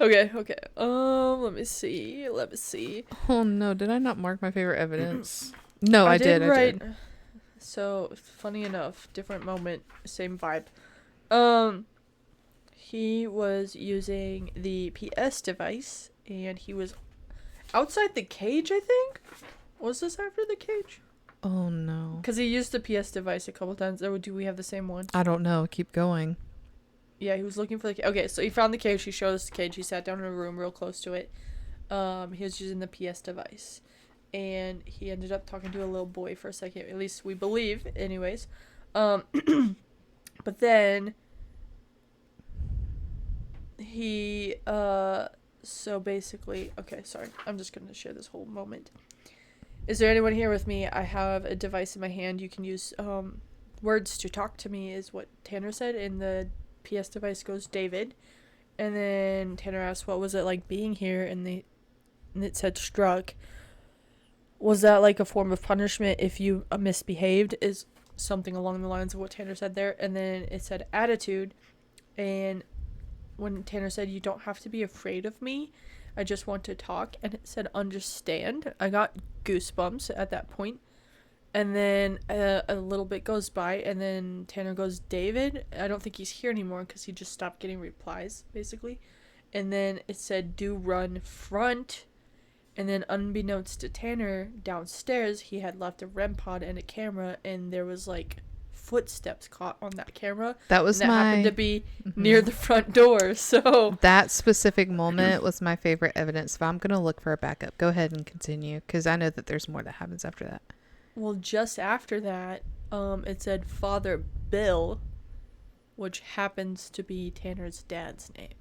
Okay. Let me see. Oh no, did I not mark my favorite evidence? No, I did. So, funny enough, different moment, same vibe. He was using the PS device, and he was outside the cage, I think? Was this after the cage? Oh, no. Because he used the PS device a couple times. Or do we have the same one? I don't know. Keep going. Yeah, he was looking for the... Okay, so he found the cage. He showed us the cage. He sat down in a room real close to it. He was using the PS device. And he ended up talking to a little boy for a second. At least we believe, anyways. But then... He, so basically... Okay, sorry. I'm just going to share this whole moment. Is there anyone here with me? I have a device in my hand. You can use, words to talk to me, is what Tanner said. And the PS device goes, David. And then Tanner asked, what was it like being here? And it said, struck. Was that like a form of punishment if you misbehaved? Is something along the lines of what Tanner said there. And then it said attitude. And when Tanner said, you don't have to be afraid of me, I just want to talk. And it said understand. I got goosebumps at that point. And then a little bit goes by, and then Tanner goes, David? I don't think he's here anymore because he just stopped getting replies, basically. And then it said, do run front. And then unbeknownst to Tanner, downstairs, he had left a REM pod and a camera, and there was, like, footsteps caught on that camera. That was happened to be near the front door, so... That specific moment was my favorite evidence, so I'm going to look for a backup. Go ahead and continue, because I know that there's more that happens after that. Well, just after that, it said Father Bill, which happens to be Tanner's dad's name.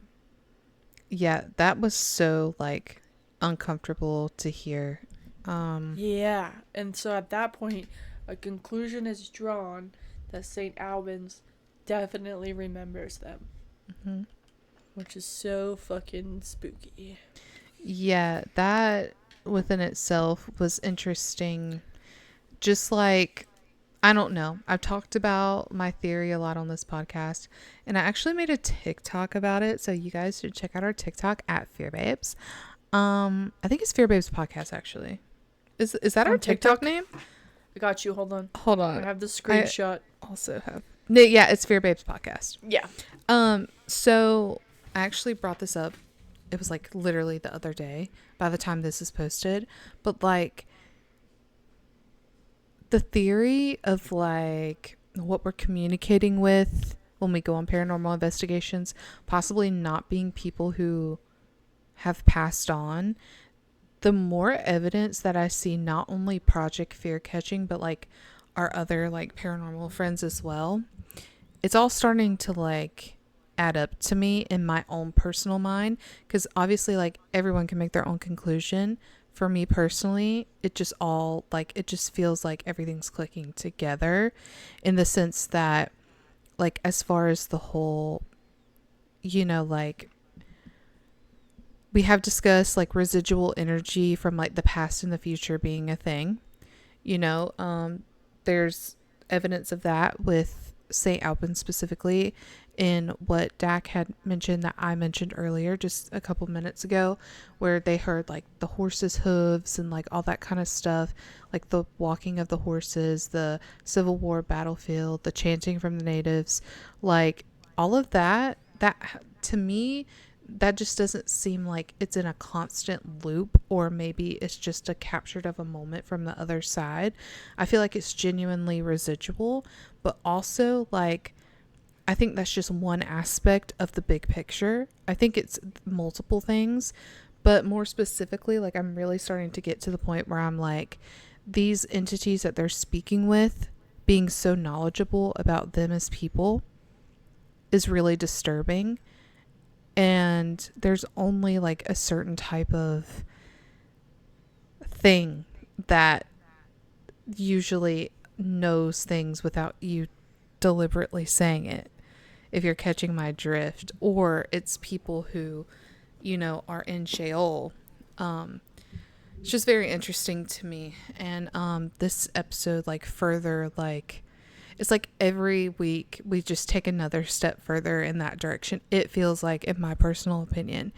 Yeah, that was so, like, uncomfortable to hear. Yeah, and so at that point, a conclusion is drawn that St. Albans definitely remembers them. Mm-hmm. Which is so fucking spooky. Yeah, that within itself was interesting. Just like, I don't know. I've talked about my theory a lot on this podcast, and I actually made a TikTok about it, so you guys should check out our TikTok at FearBabes. I think it's FearBabes Podcast, actually. Is that our TikTok name? I got you. Hold on. I have the screenshot. I also have. No, yeah, it's FearBabes Podcast. Yeah. So I actually brought this up. It was like literally the other day by the time this is posted, but like, the theory of like what we're communicating with when we go on paranormal investigations possibly not being people who have passed on, the more evidence that I see, not only Project Fear Catching but like our other like paranormal friends as well, it's all starting to like add up to me in my own personal mind, because obviously like everyone can make their own conclusion. For me personally, it just all like, it just feels like everything's clicking together in the sense that like, as far as the whole, you know, like we have discussed like residual energy from like the past and the future being a thing, you know, there's evidence of that with St. Albans specifically in what Dak had mentioned that I mentioned earlier just a couple minutes ago, where they heard like the horses' hooves and like all that kind of stuff, like the walking of the horses, the Civil War battlefield, the chanting from the natives, like all of that to me, that just doesn't seem like it's in a constant loop, or maybe it's just a captured of a moment from the other side. I feel like it's genuinely residual, but also like I think that's just one aspect of the big picture. I think it's multiple things, but more specifically, like I'm really starting to get to the point where I'm like, these entities that they're speaking with being so knowledgeable about them as people is really disturbing. And there's only like a certain type of thing that usually knows things without you deliberately saying it, if you're catching my drift, or it's people who, you know, are in Sheol. It's just very interesting to me. And this episode like further, like it's like every week we just take another step further in that direction, it feels like, in my personal opinion.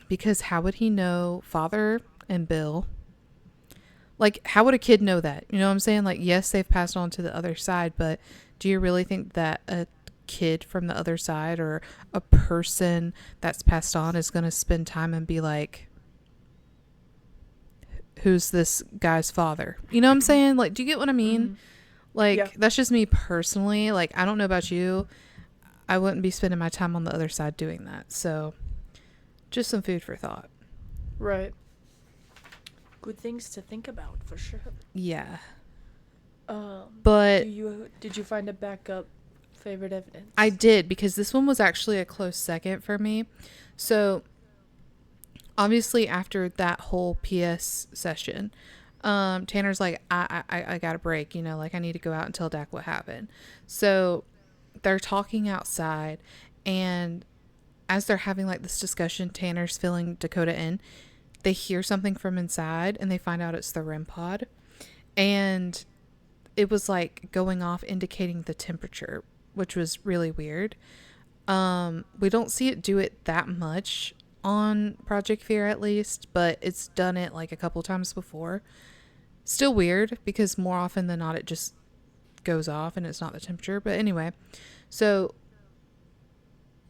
Because how would he know Father and Bill? Like, how would a kid know that? You know what I'm saying? Like, yes, they've passed on to the other side, but do you really think that a kid from the other side or a person that's passed on is going to spend time and be like, who's this guy's father? You know what I'm saying? Like, do you get what I mean? Mm-hmm. Like, yeah. That's just me personally. Like, I don't know about you. I wouldn't be spending my time on the other side doing that. So, just some food for thought. Right. Good things to think about, for sure. Yeah. But did you find a backup favorite evidence? I did, because this one was actually a close second for me. So obviously after that whole PS session, Tanner's like, I got a break, you know, like I need to go out and tell Dak what happened. So they're talking outside, and as they're having like this discussion, Tanner's filling Dakota in. They hear something from inside, and they find out it's the REM pod. And it was like going off indicating the temperature, which was really weird. We don't see it do it that much on Project Fear, at least, but it's done it like a couple times before. Still weird, because more often than not it just goes off and it's not the temperature. But anyway, so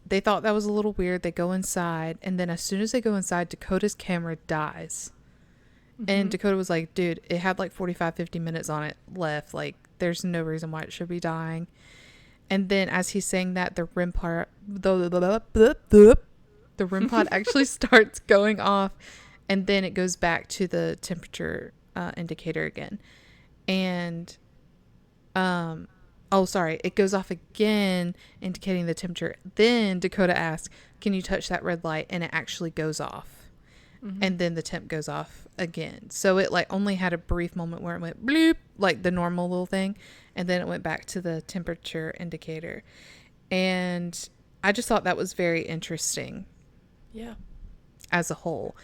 they thought that was a little weird. They go inside, and then as soon as they go inside, Dakota's camera dies. And Dakota was like, dude, it had like 45-50 minutes on it left, like there's no reason why it should be dying. And then as he's saying that, the REM pod actually starts going off, and then it goes back to the temperature indicator again. And it goes off again, indicating the temperature. Then Dakota asks, can you touch that red light? And it actually goes off. And then the temp goes off again. So it like only had a brief moment where it went bloop, like the normal little thing, and then it went back to the temperature indicator. And I just thought that was very interesting. Yeah. As a whole,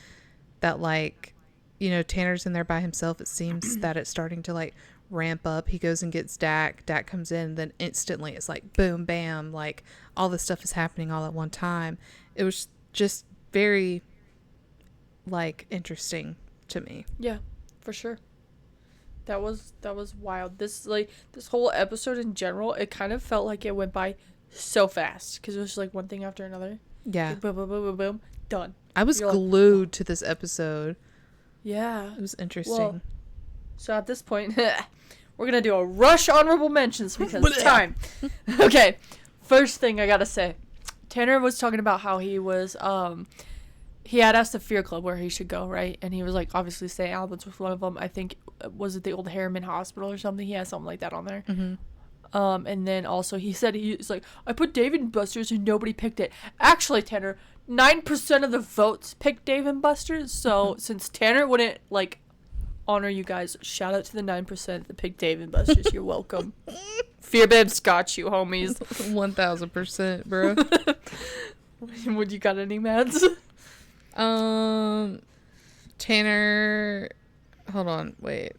that like, you know, Tanner's in there by himself. It seems that it's starting to like ramp up. He goes and gets Dak. Dak comes in, and then instantly it's like boom, bam, like all this stuff is happening all at one time. It was just very like interesting to me. Yeah, for sure. That was wild. This whole episode in general, it kind of felt like it went by so fast, because it was just like one thing after another. Yeah. Like, boom, boom, boom, boom, boom, done. I was glued to this episode. Yeah. It was interesting. Well, so at this point, we're gonna do a rush honorable mentions because it's time. Okay, first thing I gotta say, Tanner was talking about how he was he had asked the Fear Club where he should go, right? And he was like, obviously St. Albans was one of them. I think, was it the old Harriman Hospital or something? He had something like that on there. And then also he said, he's like, I put Dave and Buster's and nobody picked it. Actually, Tanner, 9% of the votes picked Dave and Buster's. So since Tanner wouldn't like honor you guys, shout out to the 9% that picked Dave and Buster's. You're welcome. Fear Babes got you, homies. 1000%, bro. Would you got any mads? Tanner, hold on, wait.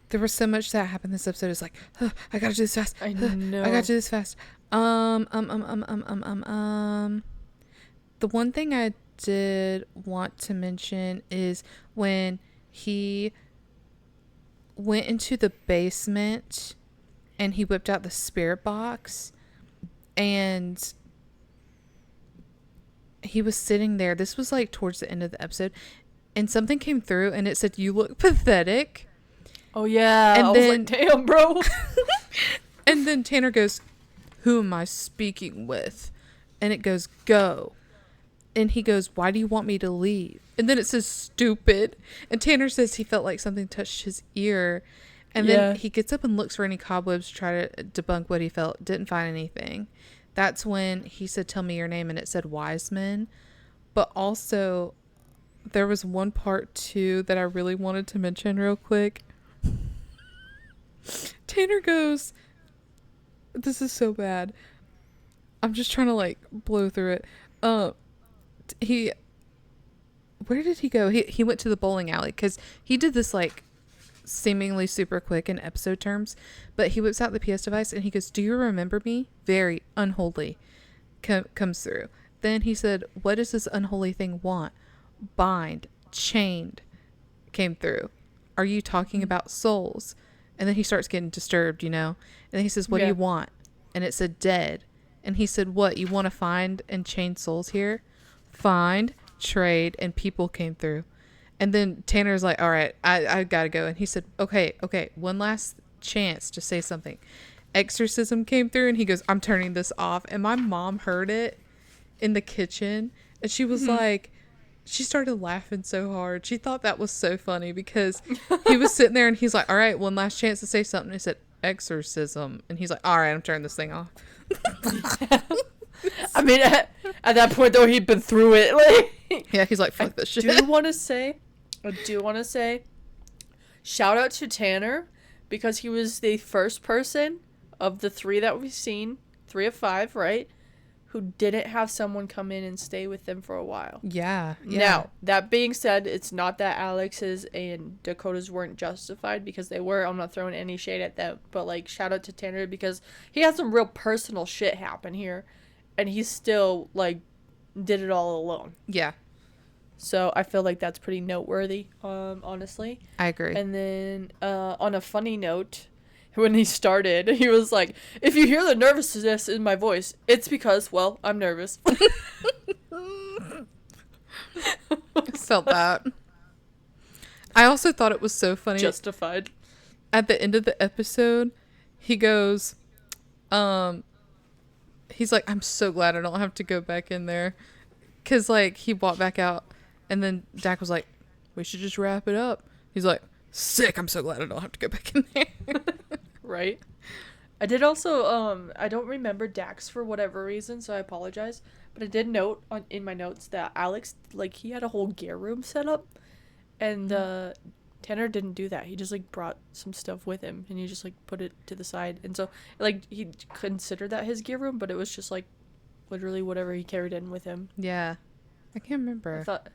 There was so much that happened this episode. It's like, I gotta do this fast. I know. I gotta do this fast. The one thing I did want to mention is when he went into the basement and he whipped out the spirit box, and he was sitting there. This was like towards the end of the episode, and something came through and it said, you look pathetic. Oh yeah. And I then, was like, damn, bro. And then Tanner goes, who am I speaking with? And it goes, go. And he goes, why do you want me to leave? And then it says, stupid. And Tanner says he felt like something touched his ear. And then he gets up and looks for any cobwebs to try to debunk what he felt. Didn't find anything. That's when he said, tell me your name. And it said Wiseman. But also, there was one part too that I really wanted to mention real quick. Tanner goes, this is so bad. I'm just trying to like blow through it. Where did he go? He went to the bowling alley, because he did this like seemingly super quick in episode terms, but he whips out the PS device and he goes, do you remember me? Very unholy comes through. Then he said, what does this unholy thing want? Bind, chained came through. Are you talking about souls? And then he starts getting disturbed, you know, and then he says, what do you want? And it said dead. And he said, what, you want to find and chain souls here? Find, trade, and people came through. And then Tanner's like, all right, I gotta go. And he said, okay, one last chance to say something. Exorcism came through, and he goes, I'm turning this off. And my mom heard it in the kitchen, and she was like, she started laughing so hard. She thought that was so funny, because he was sitting there and he's like, all right, one last chance to say something. He said, exorcism. And he's like, all right, I'm turning this thing off. I mean, at that point though, he'd been through it. Like, yeah, he's like, fuck this shit. I do want to say, shout out to Tanner, because he was the first person of the 3 that we've seen, 3 of 5, right, who didn't have someone come in and stay with them for a while. Yeah. Now, that being said, it's not that Alex's and Dakota's weren't justified, because they were. I'm not throwing any shade at them. But, like, shout out to Tanner, because he had some real personal shit happen here. And he still, like, did it all alone. Yeah. So I feel like that's pretty noteworthy, honestly. I agree. And then on a funny note, when he started, he was like, if you hear the nervousness in my voice, it's because, well, I'm nervous. I felt that. I also thought it was so funny. Justified. At the end of the episode, he goes, he's like, I'm so glad I don't have to go back in there. Because, like, he walked back out, and then Dak was like, we should just wrap it up. He's like, sick, I'm so glad I don't have to go back in there. Right. I did also, I don't remember Dax for whatever reason, so I apologize. But I did note in my notes that Alex, like, he had a whole gear room set up. And Tanner didn't do that. He just, like, brought some stuff with him, and he just, like, put it to the side. And so, like, he considered that his gear room, but it was just, like, literally whatever he carried in with him. Yeah. I can't remember. I thought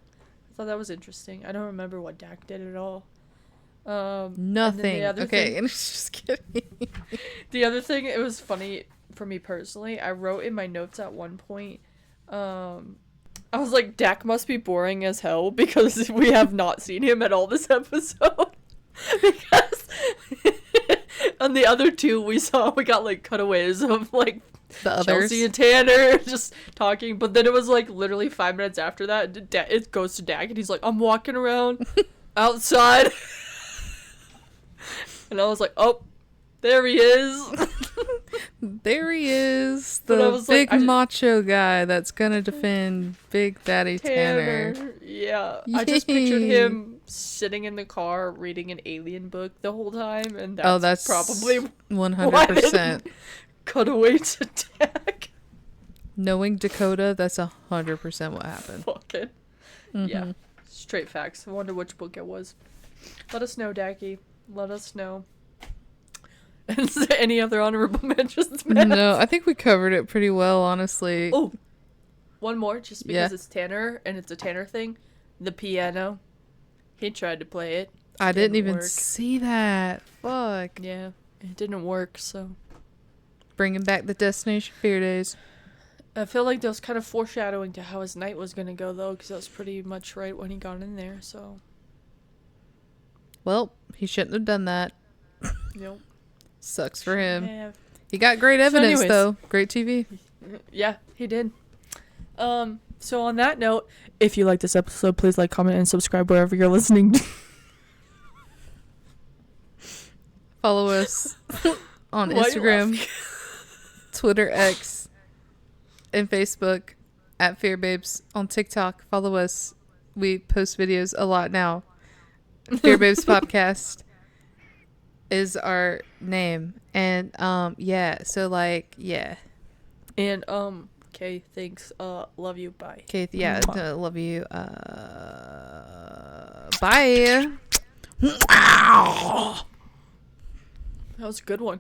that was interesting. I don't remember what Dak did at all. Nothing. Okay, just kidding. The other thing, it was funny for me personally. I wrote in my notes at one point, I was like, Dak must be boring as hell because we have not seen him at all this episode. Because on the other two we got like cutaways of like the others. Chelsea and Tanner just talking, but then it was like literally 5 minutes after that, it goes to Dak and he's like, I'm walking around outside. And I was like, oh, there he is. There he is. The big like, macho guy that's going to defend Big Daddy Tanner. Yeah. Yay. I just pictured him sitting in the car reading an alien book the whole time. And that's probably 100%. Cut away to Dak. Knowing Dakota, that's 100% what happened. Fucking. Mm-hmm. Yeah. Straight facts. I wonder which book it was. Let us know, Dacky. Let us know. Is there any other honorable mentions, man? No, I think we covered it pretty well, honestly. Oh, one more, just because it's Tanner and it's a Tanner thing. The piano. He tried to play it. I didn't even see that. Fuck. Yeah, it didn't work, so. Bringing back the Destination Fear days. I feel like that was kind of foreshadowing to how his night was going to go, though, because that was pretty much right when he got in there, so. Well, he shouldn't have done that. Nope. Sucks for him. Yeah. He got great evidence, though. Great TV. Yeah, he did. So on that note, if you like this episode, please like, comment, and subscribe wherever you're listening. Follow us on Instagram, Twitter, X, and Facebook at Fear Babes. On TikTok, follow us. We post videos a lot now. Fear Babes Podcast is our name. And so like, yeah. And okay, thanks. Love you. Bye. Okay, yeah, love you. Bye. That was a good one.